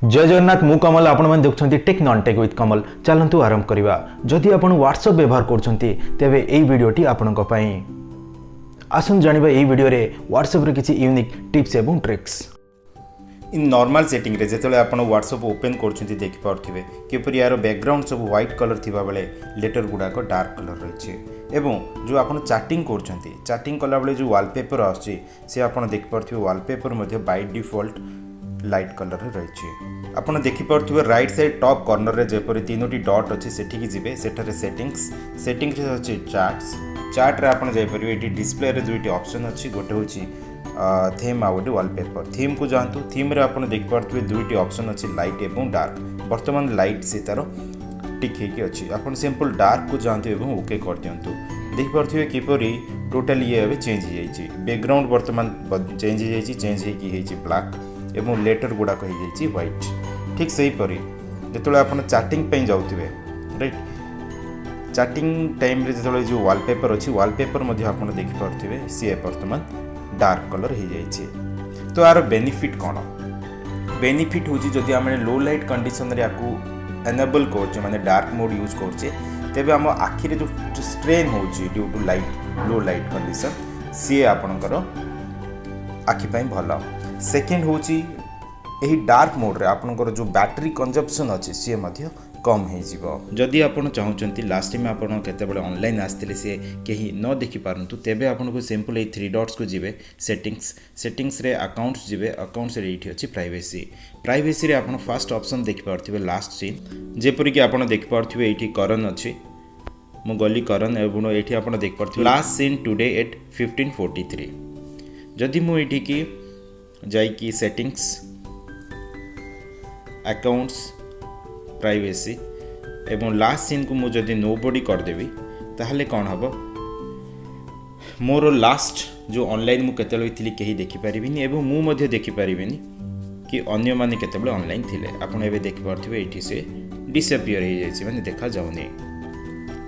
जय जगन्नाथ मु कमल आपण मैंने देखुं टेक नॉन टेक विथ कमल चलतु आरंभ करवा जदि आप व्हाट्सएप व्यवहार करते तेबे यही वीडियोटी आपण आसन जानिबा यही वीडियो रे व्हाट्सएप रे किछि यूनिक टिप्स एवं ट्रिक्स। इन नॉर्मल सेटिंग रे जेतले आपण व्हाट्सएप ओपन करछन्ती देखि पारथिबे किपरि यार बैकग्राउंड सब व्हाइट कलर थिबा बेले लेटर गुडाक डार्क कलर रहिछि एवं जो आपण चैटिंग करछन्ती चैटिंग कला बेले जो वॉलपेपर आछि से आपण देखि पारथिबे वॉलपेपर मध्ये बाय डिफॉल्ट लाइट कलर रही आपड़ देखिपे राइट साइड टॉप कॉर्नर रे जेपरी तीनोटी डॉट अच्छे सेठी जीवे सेठारे सेटिंग्स अच्छे चार्ट रे आपन जाय परिबे एटी डिस्प्ले रे दुईटी ऑप्शन अच्छी गोटे होची थीम आ गोटे वॉलपेपर थीम को जानतु थीम रे आपन देखि पारथुबे दुईटी ऑप्शन अच्छी लाइट एवं डार्क वर्तमान लाइट से तार टिक हेकी अच्छी आपन सिंपल डार्क को जानतु एवं ओके कर दियंतु देखि पारथुबे किपरि टोटल ये अबे चेंज हो जाइछि बैकग्राउंड वर्तमान चेंज हो जाइछि चेंज हेकी हेछि ब्लैक एवं लेटर गुड़ाक हो जाइए व्हाइट ठीक से हीपरी जो आप चैटिंग पे जाऊे राइट चैटिंग टाइम रे जो जो वॉलपेपर अच्छी वॉलपेपर आप देखिपे सी बर्तमान डार्क कलर हो जाइए। तो यार बेनिफिट कौन बेनिफिट हूँ जदि आम लो लाइट कंडीशन रे आपको एनेबल कर माने डार्क मोड यूज करछे तेबे आम आखिरे जो स्ट्रेन हो due to light low light condition सी आपणकर आखि भल सेकेंड हूँ यही डार्क मोड रे आपनकर जो बैटरी कंजप्शन अच्छे सी कम हो जदि आप चाहते लास्ट टाइम आप ऑनलाइन आसते सी कहीं न देखि पारंतु तेबे आपको सिंपल ये थ्री डॉट्स को जीवे सेटिंग्स रे अकाउंट्स जीवे अकाउंट्स रे ये अच्छी प्राइवेसी रे आप फर्स्ट ऑप्शन देखि पारथिबे लास्ट सीन जेपरि कि आप देखि पारथिबे ये करण अच्छी मु गली करण एवं ये आप देखि पारथिबे लास्ट सीन टुडे एट 15:43 जदि मुझे कि जाइकी सेटिंग्स अकाउंट्स प्राइवेसी एवं लास्ट सीन को मुझे नो बॉडी करदेवी ताहले कौन हम मोर लास्ट जो ऑनलाइन मु केतले थी कहीं देखिपारे एवं मु देखिपारे कि अन्य माने केतले ऑनलाइन थिले आपण एबे देखि पारथिबे एठी से डिसअपियर हो जाइछि माने देखा जाउनी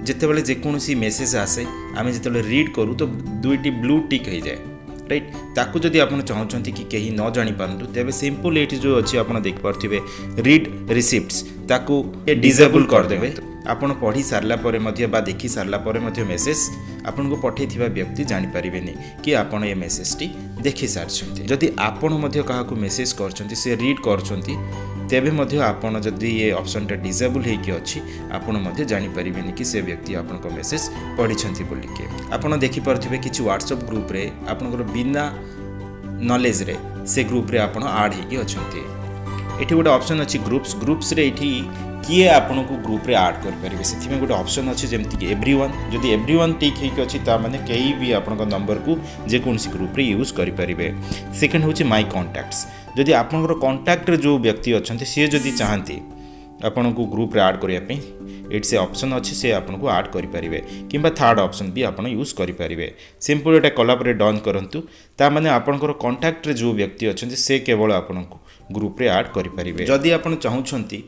जेतेबेले जेकोसी मेसेज आसे आमे जेतेबेले रीड करू तो दुईटी ब्लू टिक हो जाए राइट ताकू जदि आप चाहते कि कहीं न जानी पारंतु तेबे सिंपल ये जो अच्छी आप देख पारे रीड रिसिप्ट्स ताकू डिजेबल करदे आपन पढ़ी सारला परे मध्य बा देखि सारला परे मध्य मेसेज आपन को पठेथिबा व्यक्ति जानि परिबेनी कि आपन ये मेसेज टी देखि सारछंती जदि आपन मध्य काहा को मेसेज करछंती से रीड करछंती तेबे मध्य आपन जदि ये ऑप्शन टा डिसेबल हेकि अछि आपन मध्य जानि परिबेनी कि से व्यक्ति आपन को मेसेज पढिछंती बोली के आपन देखि परथिबे किछि व्हाट्सएप ग्रुप रे आपनकर बिना नॉलेज रे से ग्रुप रे आपन ऐड हेकि अछंती एठी गोटे ऑप्शन अछि ग्रुप्स रे एठी किए आपन को ग्रुप रे ऐड कर परिबे सेथि में गोटे ऑप्शन अछि जेमति कि एवरीवन जदि एवरीवन टिक हेकि अछि ता माने केही भी आपन को नंबर को जे कोनसी ग्रुप रे यूज करि परिबे सेकंड होछि माय कांटेक्ट्स जदि आपनकर कांटेक्ट रे जो व्यक्ति अछंती से जदि चाहंती आपन को ग्रुप रे ऐड करिया पे एट से ऑप्शन अच्छे से आपन को ऐड करि परिबे किंबा थर्ड ऑप्शन भी आपन यूज करि परिबे सिंपल एटा कला परे डन करंतु ता माने आपनकर कांटेक्ट रे जो व्यक्ति अछंती से केवल आपन को ग्रुप रे ऐड करि परिबे जदि आपन चाहुछंती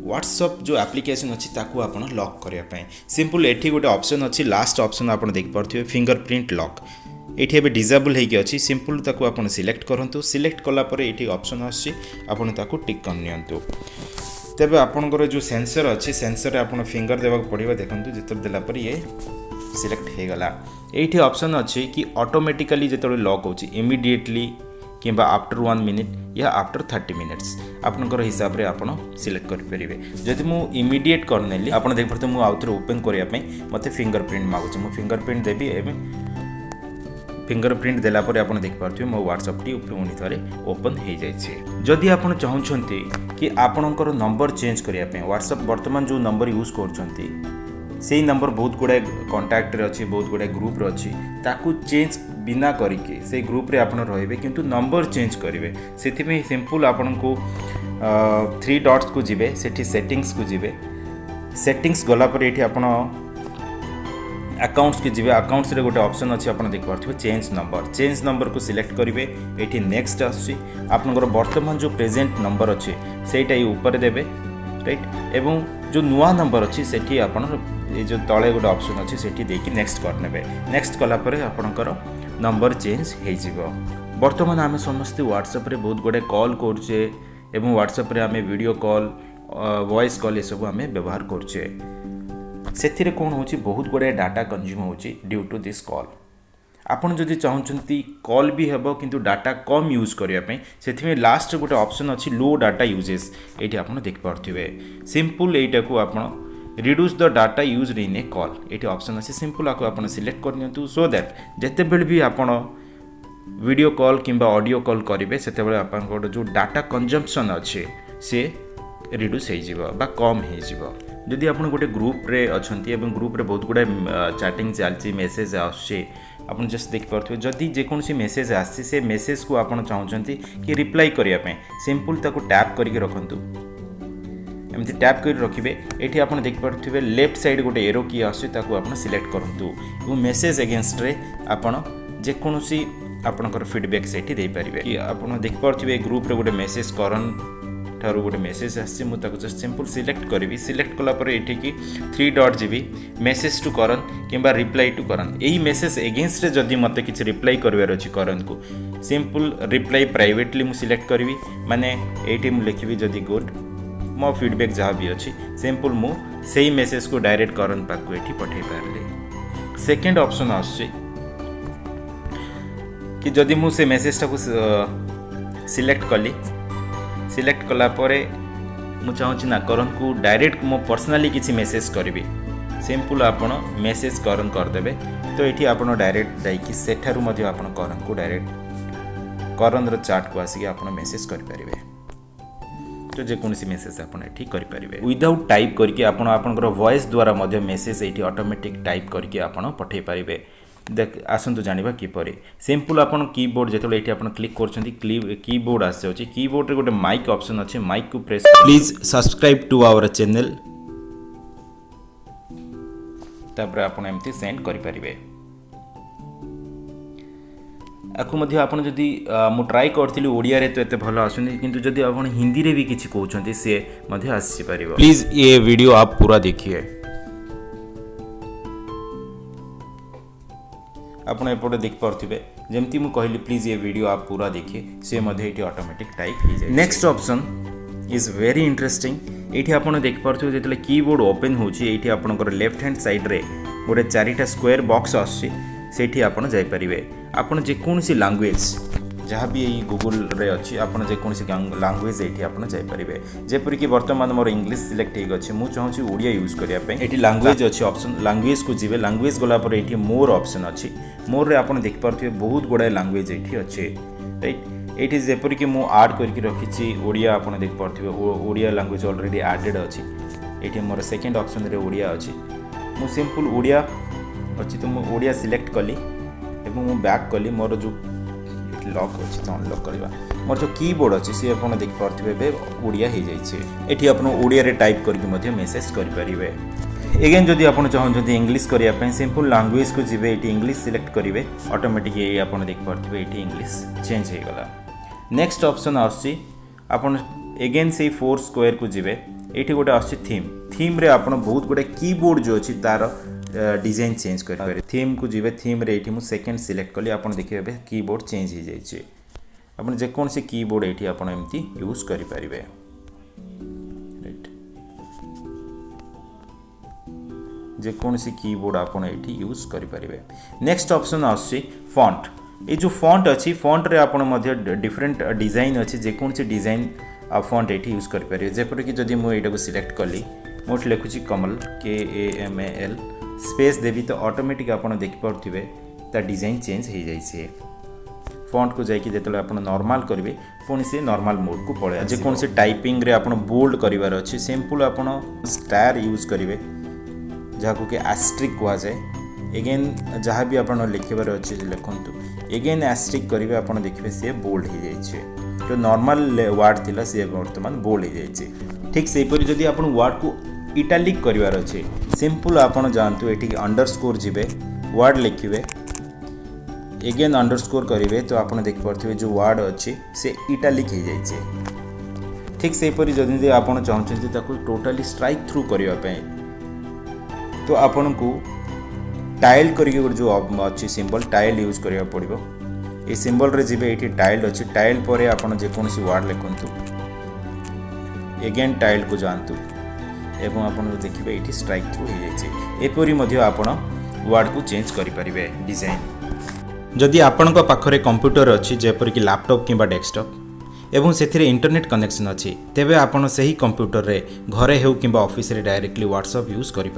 व्हाट्सएप जो एप्लिकेशन अच्छी ताकू आपन लॉक करिया पे सिंपल एठी गोटे ऑप्शन अच्छी लास्ट ऑप्शन आपन देख पारथिबे फिंगरप्रिंट लॉक एठी एबे डिसेबल हेकि अछि सिंपल ताकू आपन सिलेक्ट करंतु सिलेक्ट कला परे एठी ऑप्शन आछि आपन ताकू टिक कर नियंतु तेबे आपनकर जो सेंसर अच्छे सेंसर आपन फिंगर देबाक पड़िबा देखंतु जेतर देला पर ये सिलेक्ट हे गला एठी ऑप्शन अछि कि ऑटोमेटिकली जेतले लॉक होछि इमीडिएटली किंबा आफ्टर 1 मिनिट या आफ्टर 30 मिनिट्स आपनकर हिसाब रे आपन सिलेक्ट कर परिबे जदि मु इमीडिएट करनेली आपन देख परते मु आउटर ओपन करिया पे मते फिंगरप्रिंट मागुछ मु फिंगरप्रिंट देबी एबे फिंगरप्रिंट देला पर आपन देख पारथिबे मो व्हाट्सएप टी पुणी थरे ओपन हो जाइछे जदि आपन चाहुछंती कि आपनकर नंबर चेंज करिया पे व्हाट्सएप वर्तमान जो नंबर यूज करछंती सेही नंबर बहुत गुडे कांटेक्ट रे अछि बहुत गुडे ग्रुप रे अछि ताकू चेंज बिना करिके से ग्रुप रे आपन रहबे किंतु नंबर चेंज करिवे सेथि में सिंपल आपन को थ्री डॉट्स को जिवे सेठी सेटिंग्स को जिवे सेटिंग्स गला पर एठी आपन अकाउंट्स के जिवे अकाउंट्स रे गोटे ऑप्शन अछि आपन देख पारथिबे चेंज नंबर को सिलेक्ट करिवे एठी नेक्स्ट आछि आपनकर वर्तमान जो प्रेजेंट नंबर अछि सेटा ई ऊपर देबे राइट एवं जो नुआ नंबर अछि सेठी आपन ये जो तले गोटे ऑप्शन अच्छी सेठी देकी नेक्स्ट करने नेक्स्ट कला परे आपनकर नंबर चेंज हो जिवो। बर्तमान आम समस्ते व्हाट्सएप रे बहुत गुड़े कॉल करछे एवं व्हाट्सएप रे आमे वीडियो कॉल वॉइस कॉल ये सब आमे व्यवहार करछे से कौन होची बहुत गुड़े डाटा कंज्यूम होची ड्यू टू दिस कॉल आपन जदि चाहूँगी कॉल भी हेबो किंतु डाटा कम यूज करने से लास्ट गोटे ऑप्शन अच्छी लो डाटा यूजेस ये आप देखिपे सिंपल यहीटा को आप reduce the data use in A call ये ऑप्शन अच्छे सिंपल आपको आप सिलेक्ट कर सो दैट जिते बड़े भी आप वीडियो कॉल किंबा ऑडियो कॉल करेंगे से जो डाटा कंजम्पशन अच्छे सी रिड्यूस हो कम हो जदि आप गोटे ग्रुप रे अच्छी एवं ग्रुप रे बहुत गुड़ाए चैटिंग चलती मेसेज आसुचे आप जस्ट देखिपे जदि जेकोसी मेसेज आसी से मेसेज को आप चाहते कि रिप्लाई करने सिंपल ताको टैप करके रखु एमती टैप कर रखिए ये आप देखिपे लेफ्ट साइड गोटे एरो की आसको आप सिलेक्ट करूँ मेसेज एगेन्स्ट रे आपण जेकोसी आपणकर फीडबैक से पारे कि आप देखिपे ग्रुप रे गोटे मेसेज करन ठारू गोटे मेसेज आसी मुझे जस्ट सिंपल सिलेक्ट करी सिलेक्ट कलापर ये कि 3 डॉट जीबी मेसेज टू करन किंबा रिप्लाई टू करन यही मेसेज एगेन्स्ट जदि मत कि रिप्लाई करार अच्छी करन को सिंपल रिप्लाई प्राइवेटली मुझे सिलेक्ट करी माने ये लिखी जदि गुड मो फीडबैक जहाँ भी अच्छी सिंपल मुझे मेसेज को डायरेक्ट करन पाक ये पठे पारे सेकेंड ऑप्शन आसुची कि जदि मुझे मेसेजटा को सिलेक्ट कली सिलेक्ट कलापर मु चाहूँगी ना करन को डायरेक्ट मो पर्सनाली किसी मेसेज करी सिंपल आपन मेसेज करन करदे तो ये आप डायरेक्ट जाकि सेठारू आपन करन को डायरेक्ट करन चार्ट को आसिक आप मेसेज करें तो जेकोसी मेसेज आपड़ी करेंगे विदाउट टाइप करके आपणकर वॉइस द्वारा मेसेज ये ऑटोमेटिक टाइप करके आप पठे पारे देख आसतु जाना किपर सिंपल आप कीबोर्ड जो ये आप क्लिक कर कीबोर्ड आसी कीबोर्ड रे गोटे माइक ऑप्शन अच्छे माइक को press please subscribe to our channel तापर आप एमती सेंड करें आपको आपन जदि मु ट्राई करथिली ओडिया रे तो एते भलो आसुनी किंतु जदि आपन हिंदी रे भी किछि कहउछन्ती से मध्ये आसी परिबो प्लीज ये वीडियो आप पूरा देखिए आपन एपटे देख पारथिबे जेमती मु कहली प्लीज ये वीडियो आप पूरा देखिए से मध्ये एटी ऑटोमेटिक टाइप हो जाय next option is very interesting eighty आपन देख पारथिबे जेतले कीबोर्ड ओपन होची एटी आपनकर लेफ्ट हैंड साइड रे गोटे चारिटा स्क्वायर बॉक्स आसी सेठी आपन जाय परिबे आपन जे कोनसी लैंग्वेज जहाँ भी यही गूगल रे अच्छी आपन जे कोनसी लैंग्वेज एठी आपन जाय परिबे जेपर कि वर्तमान मोर इंग्लिश सिलेक्ट हे गछि मु चाहूची ओडिया यूज करिया पे एठी लैंग्वेज अच्छी ऑप्शन लैंग्वेज को जीवे लैंग्वेज गला पर एठी मोर ऑप्शन अच्छी मोर रे आपन देख पारथिबे बहुत गुडा लैंग्वेज एठी अच्छे राइट एठी जेपर कि मु ऐड करके रखिछि ओडिया आपन देख पारथिबे ओडिया लैंग्वेज ऑलरेडी एडेड अछि एठी मोर सेकंड ऑप्शन रे ओडिया अछि मु सिंपल ओडिया अच्छी तो मु ओडिया सिलेक्ट कली एवं मु बैक कली मोर जो लॉक अच्छी तो अनलॉक करवा मोर जो कीबोर्ड अच्छी सी आप देख पारे ओडिया हो जाए ये आप ओडिया रे टाइप करके मेसेज करेंगे एगेन जदि आप चाहते इंग्लिश करने सिंपल लैंग्वेज को जी ये इंग्लिश सिलेक्ट करेंगे ऑटोमेटिक ये आप देख पारे ये इंग्लिश चेंज हो गला नेक्स्ट ऑप्शन आसी एगेन से 4 स्क्वायर को जीवे ये गोटे आसी थीम रे आप बहुत गुडे कीबोर्ड जो अच्छी तार डिजाइन चेंज करें थीम को जीवे थीम रे ये सेकेंड सिलेक्ट कली आप देखिए कीबोर्ड चेंज हो जाए आप जेकोसी कीबोर्ड ये आप एमती यूज करें जेकोसी कीबोर्ड आप यूज करें नेक्स्ट ऑप्शन आसी फॉन्ट ये जो फॉन्ट अच्छी फॉन्ट रे आप डिफरेंट डिजाइन अच्छी जेकोसी डिजाइन फॉन्ट ये यूज करें जेपरिक जदि मुझे सिलेक्ट कली मुझे लिखुची कमल KAMAL स्पेस देवी तो ऑटोमेटिक आप देखिपे ता डिजाइन चेंज हो जाए फॉन्ट को जाकि जो आप नॉर्मल करेंगे पुणी से नॉर्मल मोड को पड़े जेकोसी टाइपिंग रे आप बोल्ड करार अच्छे सिंपल आप स्टार यूज करेंगे जहाँ कि एस्ट्रिक कह जाए एगेन जहाँ भी आप लिखबार अच्छे लिखु एगेन एस्ट्रिक करेंगे आप देखिए सी बोल्ड हो जाए जो नॉर्मल वर्ड थिला सी वर्तमान बोल्ड हो जाए ठीक से जदि आप वर्ड को इटालिक करार अच्छे सिंपल आप जानतु ये अंडरस्कोर जीवे वर्ड लिखे एगेन अंडरस्कोर करेंगे तो आप देखिपे जो वर्ड अच्छे से इटालिक हो जाए ठीक से जदि आप चाहते टोटाली स्ट्राइक थ्रू करने तो आपन को टाइल करके जो अच्छी सिंबल टाइल यूज करा पड़ो ये सिंबल रे जीवे ये टाइल अच्छी टाइल पर आप जेकोसी वर्ड लिखु एगेन टाइल को जातु एवं आपन देखिबे एठी स्ट्राइक थ्रू हो जाइए एपरी मध्य आपण वर्ड को चेंज करें डिजाइन जदि आपण पाखरे कंप्यूटर अच्छी जेपरिक लैपटॉप किंबा डेस्कटॉप एवं से इंटरनेट कनेक्शन अच्छी तेबे आपण से ही कंप्यूटर रे घरे हेउ किंबा ऑफिस रे डायरेक्टली व्हाट्सएप यूज करें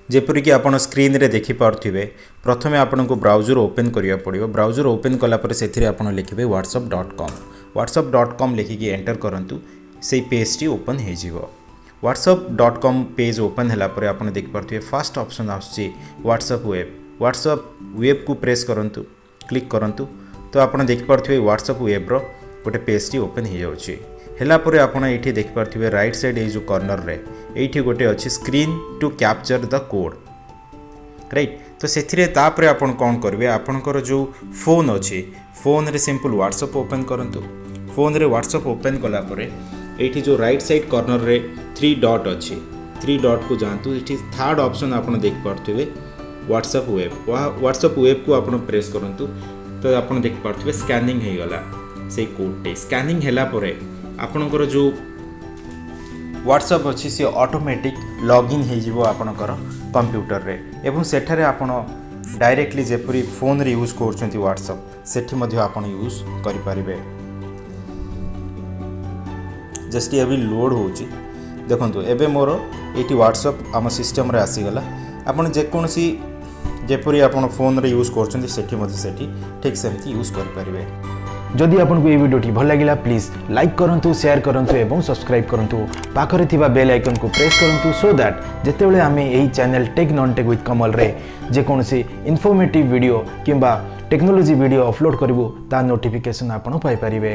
जेपरिक आपण स्क्रीन रे देखि पारथिबे प्रथमे आपण को ब्राउजर ओपन करिया पड़िबो ब्राउजर ओपन कला पर सेथिरे आपण लिखिबे whatsapp.com लिखिकी एंटर करंतु से पेज टी ओपन हो जिवो whatsapp.com पेज ओपन हैला पर आपण देख पारथिबे फर्स्ट ऑप्शन आछि व्हाट्सएप वेब को प्रेस करंतु क्लिक करंतु तो आपण देख पारथिबे व्हाट्सएप वेब रो गोटे पेज टी ओपन हो जाउछि हैला पर आपण एठी देख पारथिबे राइट साइड ए जो कॉर्नर रे एठी गोटे अछि screen to capture the code right तो सेथिरे तापरे आपण कोन करबे आपनकर जो फोन अछि फोन रे सिंपल व्हाट्सएप ओपन करंतु फोन रे व्हाट्सएप ओपन कला परे एठी जो राइट साइड कॉर्नर रे 3 डॉट अछि 3 डॉट को जानतु एठी थर्ड ऑप्शन आपण देख पारथिबे व्हाट्सएप वेब को आपण प्रेस करंतु तो आपण देख पारथिबे स्कैनिंग हे गला से कोड टे स्कैनिंग हैला परे आपनकर जो व्हाट्सएप अच्छी सी ऑटोमेटिक लॉगिन हो जिवो आपनकर कंप्यूटर रे एवं सेठारे आपण डायरेक्टली जेपरी फोन रे यूज करछंती व्हाट्सएप सेठी मध्ये आपण यूज करि परिबे जस्ट अभी लोड होची देखंतु एबे मोर एटी व्हाट्सएप आम सिस्टम रे आसी गला आपण जे कोनसी जेपरी आपण फोन रे यूज करछंती सेठी मध्ये सेठी ठीक सेमती यूज करि परिबे जदि आपको ये वीडियो भल लगिला प्लीज लाइक करंतु शेयर करंतु एवं सब्सक्राइब करंतु पाखरे थिबा बेल आइकन को प्रेस करंतु सो दैट जेतेबेले आमे एही channel tech non tech with Kamal रे जे कोनसी इन्फॉर्मेटिव वीडियो किंबा टेक्नोलॉजी वीडियो अपलोड करिवो ता नोटिफिकेशन आपण पाई परिबे।